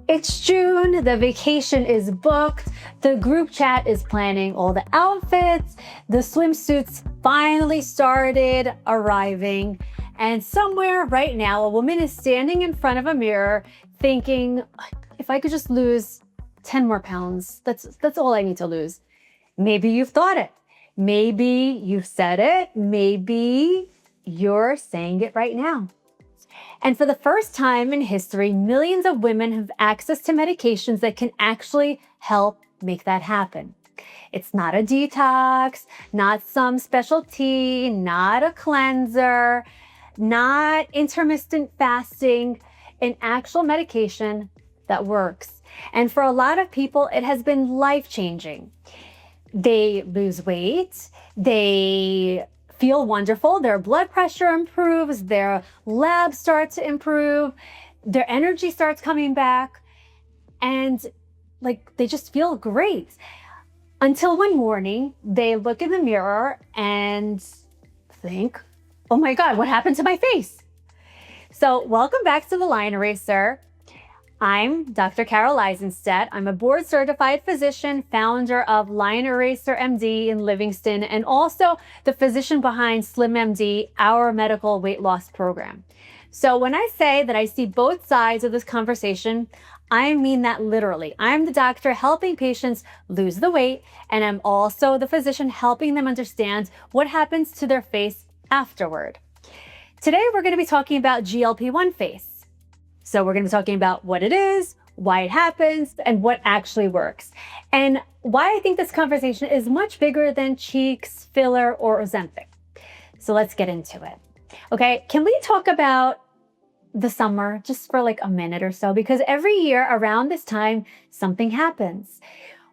It's June, the vacation is booked, the group chat is planning all the outfits, the swimsuits finally started arriving, and somewhere right now, a woman is standing in front of a mirror thinking, if I could just lose 10 more pounds, that's all I need to lose. Maybe you've thought it. Maybe you've said it. Maybe you're saying it right now. And for the first time in history, millions of women have access to medications that can actually help make that happen. It's not a detox, not some special tea, not a cleanser, not intermittent fasting, an actual medication that works. And for a lot of people, it has been life-changing. They lose weight, they feel wonderful, their blood pressure improves, their labs start to improve, their energy starts coming back, and they just feel great. Until one morning, they look in the mirror and think, oh my God, what happened to my face? So welcome back to the Line Eraser. I'm Dr. Carol Eisenstadt. I'm a board-certified physician, founder of Line Eraser MD in Livingston, and also the physician behind SlimMD, our medical weight loss program. So when I say that I see both sides of this conversation, I mean that literally. I'm the doctor helping patients lose the weight, and I'm also the physician helping them understand what happens to their face afterward. Today, we're going to be talking about GLP-1 face. So we're going to be talking about what it is, why it happens, and what actually works. And why I think this conversation is much bigger than cheeks, filler, or Ozempic. So let's get into it. Okay, can we talk about the summer just for a minute or so? Because every year around this time, something happens.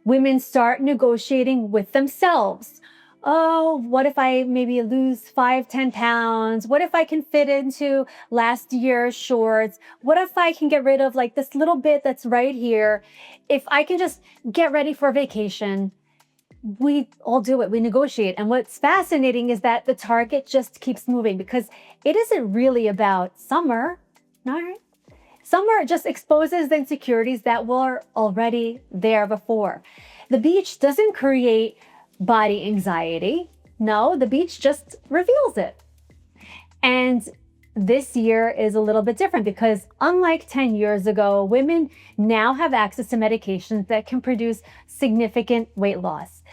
Women start negotiating with themselves. Oh, what if I maybe lose 5-10 pounds? What if I can fit into last year's shorts? What if I can get rid of this little bit that's right here? If I can just get ready for vacation, we all do it. We negotiate. And what's fascinating is that the target just keeps moving because it isn't really about summer. No, right? Summer just exposes the insecurities that were already there before. The beach doesn't create body anxiety. No, the beach just reveals it. And this year is a little bit different because unlike 10 years ago, women now have access to medications that can produce significant weight loss.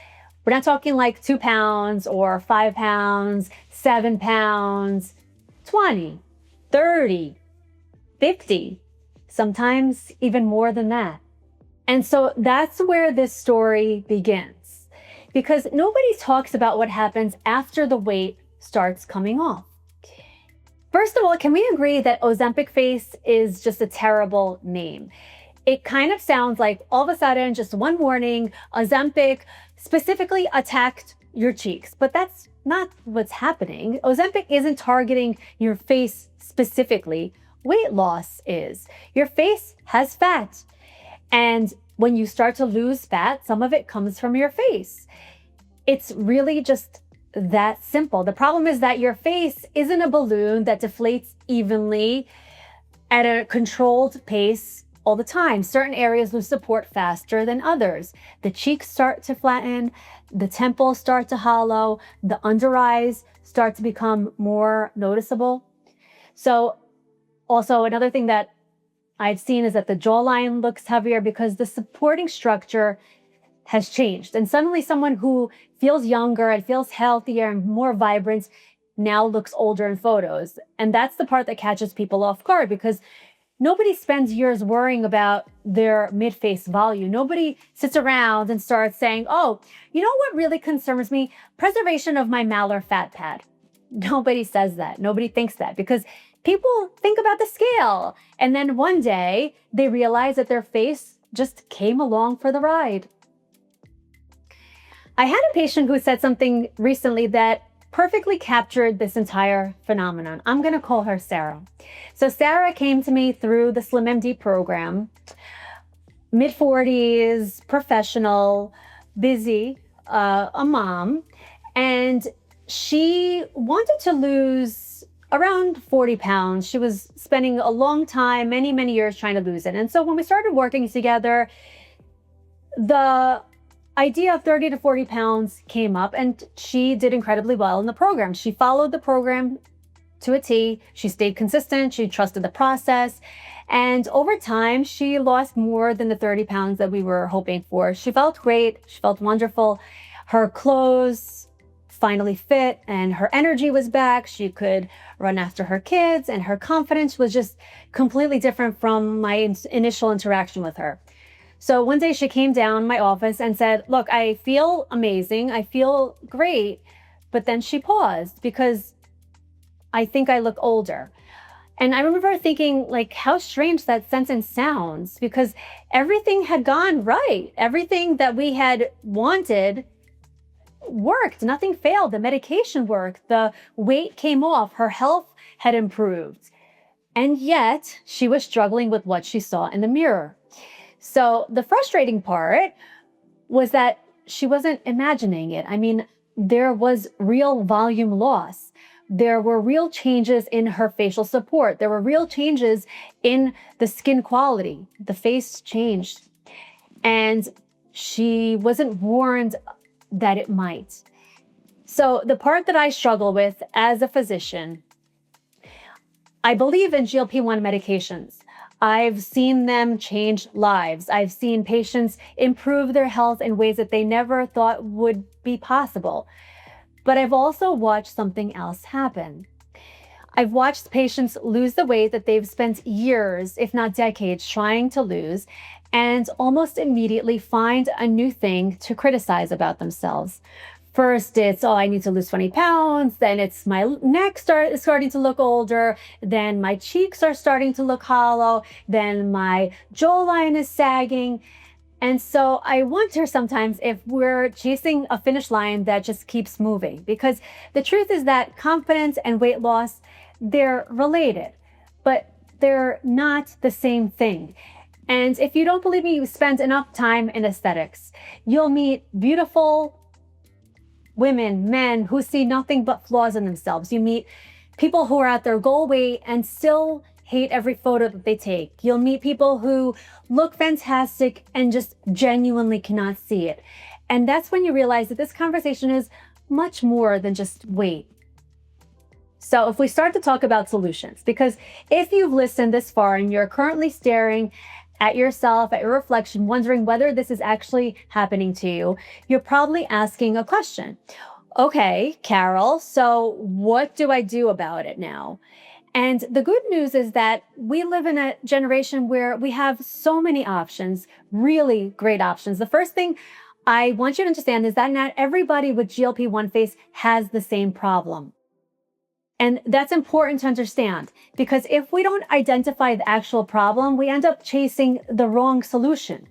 We're not talking 2 pounds or 5 pounds, 7 pounds, 20, 30, 50, sometimes even more than that. And so that's where this story begins. Because nobody talks about what happens after the weight starts coming off. First of all, can we agree that Ozempic face is just a terrible name? It kind of sounds like all of a sudden, just one morning, Ozempic specifically attacked your cheeks, but that's not what's happening. Ozempic isn't targeting your face specifically. Weight loss is. Your face has fat. And when you start to lose fat, some of it comes from your face. It's really just that simple. The problem is that your face isn't a balloon that deflates evenly at a controlled pace all the time. Certain areas lose support faster than others. The cheeks start to flatten, the temples start to hollow, the under eyes start to become more noticeable. So also another thing that I've seen is that the jawline looks heavier because the supporting structure has changed. And suddenly someone who feels younger and feels healthier and more vibrant now looks older in photos. And that's the part that catches people off guard because nobody spends years worrying about their mid-face volume. Nobody sits around and starts saying, oh, you know what really concerns me? Preservation of my malar fat pad. Nobody says that. Nobody thinks that because people think about the scale. And then one day they realize that their face just came along for the ride. I had a patient who said something recently that perfectly captured this entire phenomenon. I'm going to call her Sarah. So Sarah came to me through the SlimMD program, mid-40s, professional, busy, a mom, and she wanted to lose around 40 pounds. She was spending a long time, many, many years trying to lose it. And so when we started working together, the idea of 30 to 40 pounds came up, and she did incredibly well in the program. She followed the program to a T. She stayed consistent. She trusted the process. And over time, she lost more than the 30 pounds that we were hoping for. She felt great. She felt wonderful. Her clothes finally fit and her energy was back. She could run after her kids, and her confidence was just completely different from my initial interaction with her. So one day she came down my office and said, look, I feel amazing. I feel great. But then she paused because I think I look older. And I remember thinking, like, how strange that sentence sounds, because everything had gone right. Everything that we had wanted worked. Nothing failed. The medication worked. The weight came off. Her health had improved. And yet she was struggling with what she saw in the mirror. So the frustrating part was that she wasn't imagining it. I mean, there was real volume loss. There were real changes in her facial support. There were real changes in the skin quality. The face changed. And she wasn't warned that it might. So the part that I struggle with as a physician, I believe in GLP-1 medications. I've seen them change lives. I've seen patients improve their health in ways that they never thought would be possible. But I've also watched something else happen. I've watched patients lose the weight that they've spent years, if not decades, trying to lose, and almost immediately find a new thing to criticize about themselves. First, it's, oh, I need to lose 20 pounds. Then it's my neck is starting to look older. Then my cheeks are starting to look hollow. Then my jawline is sagging. And so I wonder sometimes if we're chasing a finish line that just keeps moving, because the truth is that confidence and weight loss, they're related, but they're not the same thing. And if you don't believe me, you spend enough time in aesthetics, you'll meet beautiful women, men who see nothing but flaws in themselves. You meet people who are at their goal weight and still hate every photo that they take. You'll meet people who look fantastic and just genuinely cannot see it. And that's when you realize that this conversation is much more than just weight. So if we start to talk about solutions, because if you've listened this far and you're currently staring at yourself, at your reflection, wondering whether this is actually happening to you, you're probably asking a question. Okay, Carol, so what do I do about it now? And the good news is that we live in a generation where we have so many options, really great options. The first thing I want you to understand is that not everybody with GLP-1 face has the same problem. And that's important to understand, because if we don't identify the actual problem, we end up chasing the wrong solution.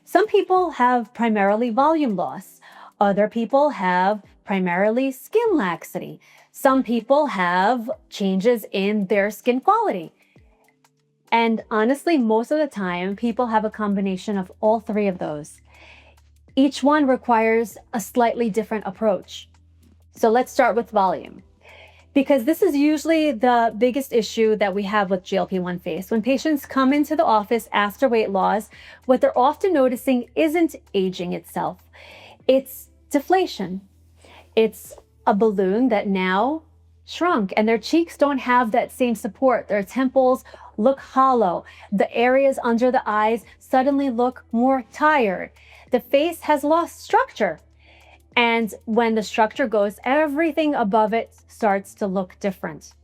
Some people have primarily volume loss. Other people have primarily skin laxity. Some people have changes in their skin quality. And honestly, most of the time, people have a combination of all three of those. Each one requires a slightly different approach. So let's start with volume, because this is usually the biggest issue that we have with GLP-1 face. When patients come into the office after weight loss, what they're often noticing isn't aging itself. It's deflation. It's a balloon that now shrunk, and their cheeks don't have that same support. Their temples look hollow. The areas under the eyes suddenly look more tired. The face has lost structure. And when the structure goes, everything above it starts to look different.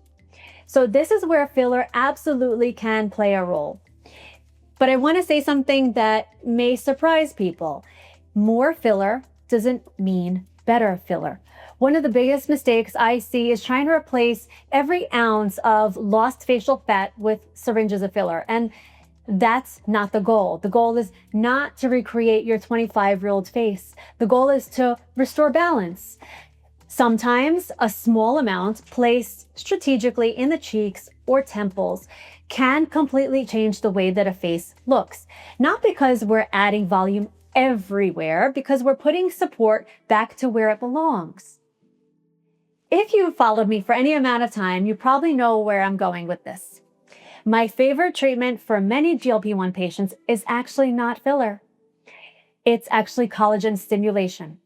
So this is where filler absolutely can play a role. But I want to say something that may surprise people. More filler doesn't mean better filler. One of the biggest mistakes I see is trying to replace every ounce of lost facial fat with syringes of filler. And that's not the goal. The goal is not to recreate your 25-year-old face. The goal is to restore balance. Sometimes a small amount placed strategically in the cheeks or temples can completely change the way that a face looks. Not because we're adding volume everywhere, because we're putting support back to where it belongs. If you followed me for any amount of time, you probably know where I'm going with this. My favorite treatment for many GLP-1 patients is actually not filler. It's actually collagen stimulation,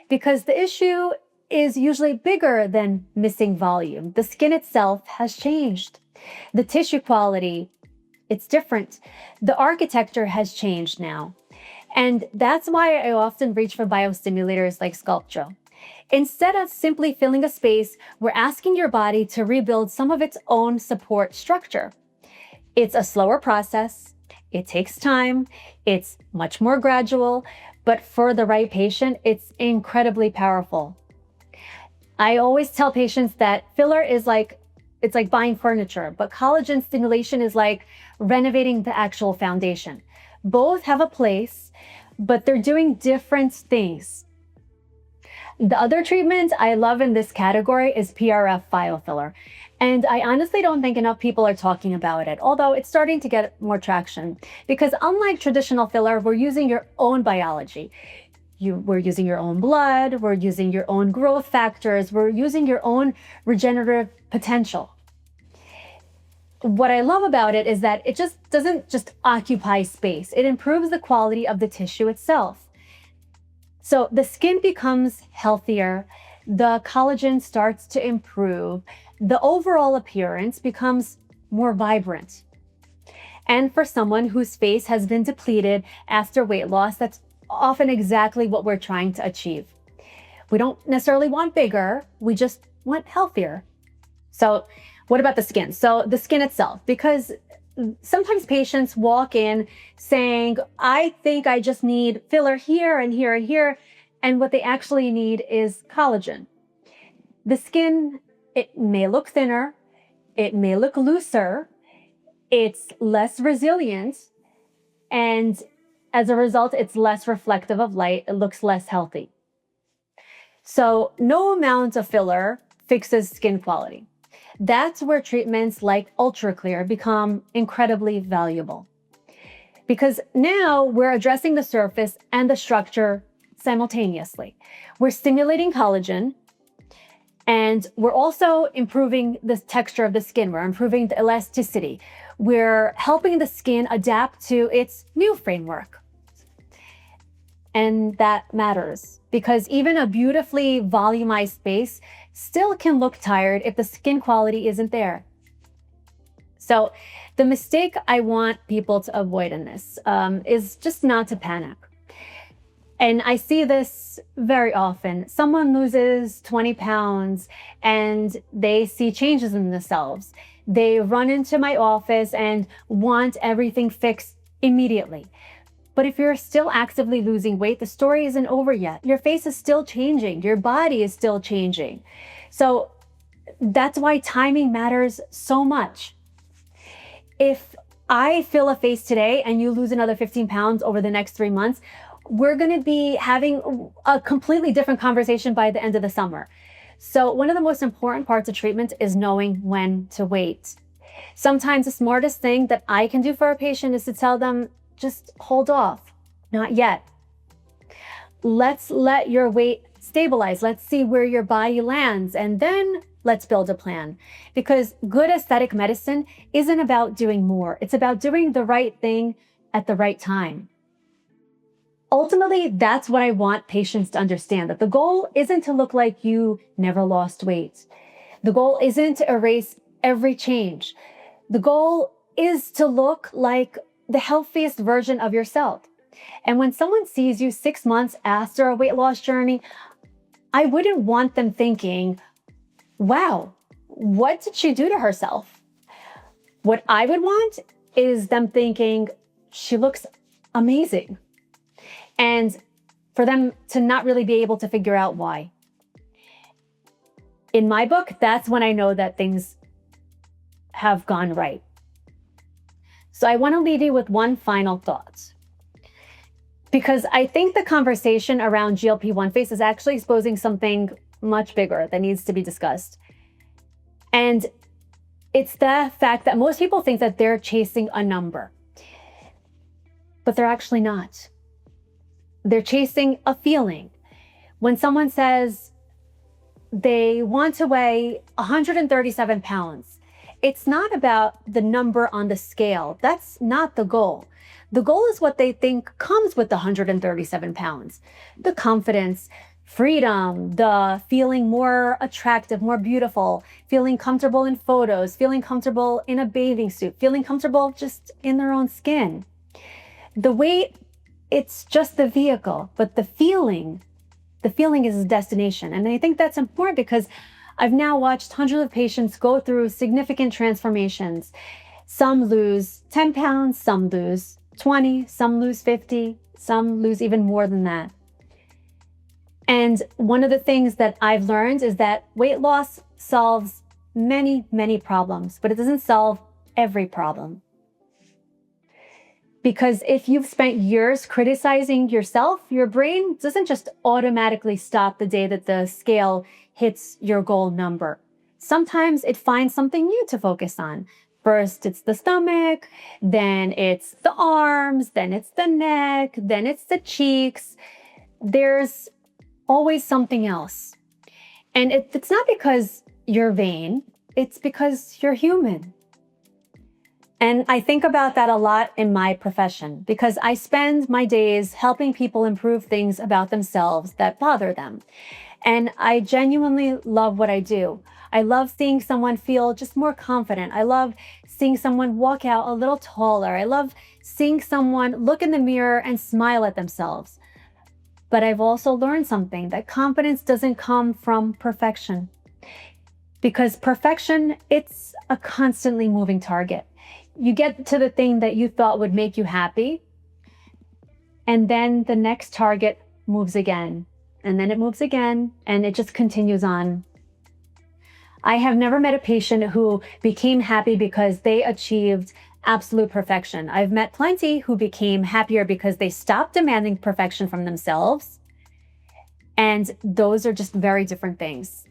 because the issue is usually bigger than missing volume. The skin itself has changed. The tissue quality, it's different. The architecture has changed now. And that's why I often reach for biostimulators like Sculptra. Instead of simply filling a space, we're asking your body to rebuild some of its own support structure. It's a slower process. It takes time. It's much more gradual, but for the right patient, it's incredibly powerful. I always tell patients that filler is it's like buying furniture, but collagen stimulation is like renovating the actual foundation. Both have a place, but they're doing different things. The other treatment I love in this category is PRF biofiller. And I honestly don't think enough people are talking about it, although it's starting to get more traction. Because unlike traditional filler, we're using your own biology. We're using your own blood, we're using your own growth factors, we're using your own regenerative potential. What I love about it is that it just doesn't just occupy space. It improves the quality of the tissue itself. So the skin becomes healthier, the collagen starts to improve, the overall appearance becomes more vibrant. And for someone whose face has been depleted after weight loss, that's often exactly what we're trying to achieve. We don't necessarily want bigger, we just want healthier. So what about the skin? So the skin itself, because sometimes patients walk in saying, I think I just need filler here and here and here. And what they actually need is collagen. The skin, it may look thinner, it may look looser, it's less resilient, and as a result, it's less reflective of light, it looks less healthy. So no amount of filler fixes skin quality. That's where treatments like Ultra Clear become incredibly valuable. Because now we're addressing the surface and the structure simultaneously. We're stimulating collagen, and we're also improving the texture of the skin. We're improving the elasticity. We're helping the skin adapt to its new framework. And that matters, because even a beautifully volumized space still can look tired if the skin quality isn't there. So the mistake I want people to avoid in this is just not to panic. And I see this very often. Someone loses 20 pounds and they see changes in themselves. They run into my office and want everything fixed immediately. But if you're still actively losing weight, the story isn't over yet. Your face is still changing. Your body is still changing. So that's why timing matters so much. If I fill a face today and you lose another 15 pounds over the next 3 months, we're going to be having a completely different conversation by the end of the summer. So one of the most important parts of treatment is knowing when to wait. Sometimes the smartest thing that I can do for a patient is to tell them, just hold off, not yet. Let's let your weight stabilize. Let's see where your body lands, and then let's build a plan. Because good aesthetic medicine isn't about doing more. It's about doing the right thing at the right time. Ultimately, that's what I want patients to understand, that the goal isn't to look like you never lost weight. The goal isn't to erase every change. The goal is to look like the healthiest version of yourself. And when someone sees you 6 months after a weight loss journey, I wouldn't want them thinking, wow, what did she do to herself? What I would want is them thinking, she looks amazing. And for them to not really be able to figure out why. In my book, that's when I know that things have gone right. So I want to leave you with one final thought. Because I think the conversation around GLP-1 face is actually exposing something much bigger that needs to be discussed. And it's the fact that most people think that they're chasing a number, but they're actually not. They're chasing a feeling. When someone says, they want to weigh 137 pounds. It's not about the number on the scale. That's not the goal. The goal is what they think comes with the 137 pounds. The confidence, freedom, the feeling more attractive, more beautiful, feeling comfortable in photos, feeling comfortable in a bathing suit, feeling comfortable just in their own skin. The weight, it's just the vehicle, but the feeling is the destination. And I think that's important because I've now watched hundreds of patients go through significant transformations. Some lose 10 pounds, some lose 20, some lose 50, some lose even more than that. And one of the things that I've learned is that weight loss solves many, many problems, but it doesn't solve every problem. Because if you've spent years criticizing yourself, your brain doesn't just automatically stop the day that the scale hits your goal number. Sometimes it finds something new to focus on. First, it's the stomach, then it's the arms, then it's the neck, then it's the cheeks. There's always something else. And it's not because you're vain, it's because you're human. And I think about that a lot in my profession because I spend my days helping people improve things about themselves that bother them. And I genuinely love what I do. I love seeing someone feel just more confident. I love seeing someone walk out a little taller. I love seeing someone look in the mirror and smile at themselves. But I've also learned something, that confidence doesn't come from perfection. Because perfection, it's a constantly moving target. You get to the thing that you thought would make you happy, and then the next target moves again, and then it moves again, and it just continues on. I have never met a patient who became happy because they achieved absolute perfection. I've met plenty who became happier because they stopped demanding perfection from themselves, and those are just very different things.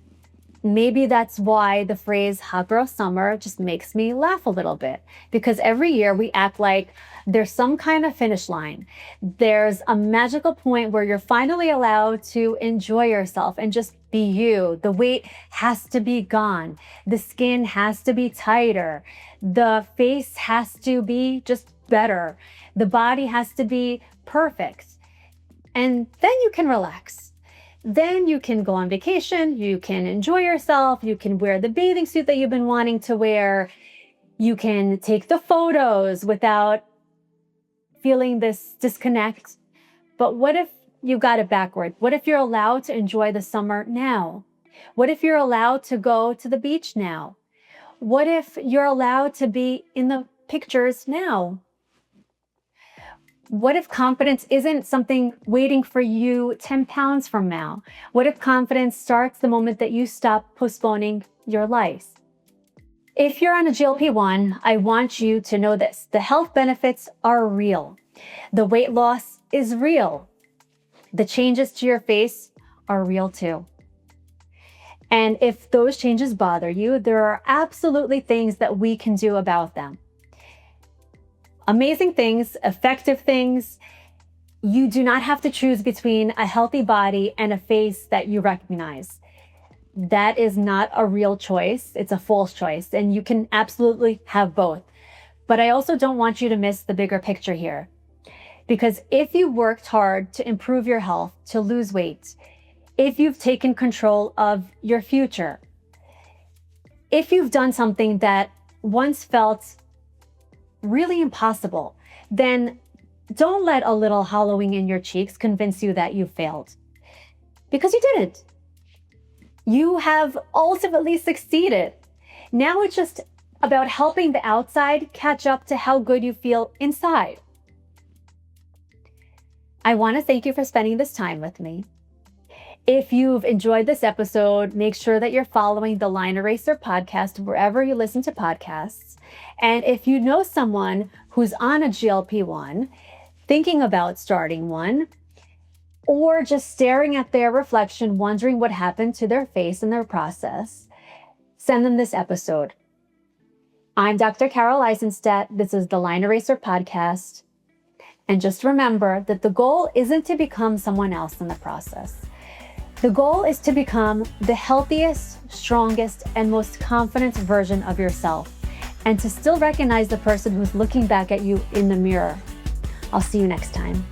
Maybe that's why the phrase hot girl summer just makes me laugh a little bit, because every year we act like there's some kind of finish line. There's a magical point where you're finally allowed to enjoy yourself and just be you. The weight has to be gone. The skin has to be tighter. The face has to be just better. The body has to be perfect. And then you can relax. Then you can go on vacation, you can enjoy yourself, you can wear the bathing suit that you've been wanting to wear, you can take the photos without feeling this disconnect. But what if you got it backward? What if you're allowed to enjoy the summer now? What if you're allowed to go to the beach now? What if you're allowed to be in the pictures now? What if confidence isn't something waiting for you 10 pounds from now? What if confidence starts the moment that you stop postponing your life? If you're on a GLP-1, I want you to know this. The health benefits are real. The weight loss is real. The changes to your face are real too. And if those changes bother you, there are absolutely things that we can do about them. Amazing things, effective things. You do not have to choose between a healthy body and a face that you recognize. That is not a real choice. It's a false choice, and you can absolutely have both. But I also don't want you to miss the bigger picture here. Because if you worked hard to improve your health, to lose weight, if you've taken control of your future, if you've done something that once felt really impossible, then don't let a little hollowing in your cheeks convince you that you failed. Because you didn't. You have ultimately succeeded. Now it's just about helping the outside catch up to how good you feel inside. I want to thank you for spending this time with me. If you've enjoyed this episode, make sure that you're following the Line Eraser podcast wherever you listen to podcasts. And if you know someone who's on a GLP-1, thinking about starting one, or just staring at their reflection, wondering what happened to their face in their process, send them this episode. I'm Dr. Carol Eisenstadt. This is the Line Eraser podcast. And just remember that the goal isn't to become someone else in the process. The goal is to become the healthiest, strongest, and most confident version of yourself, and to still recognize the person who's looking back at you in the mirror. I'll see you next time.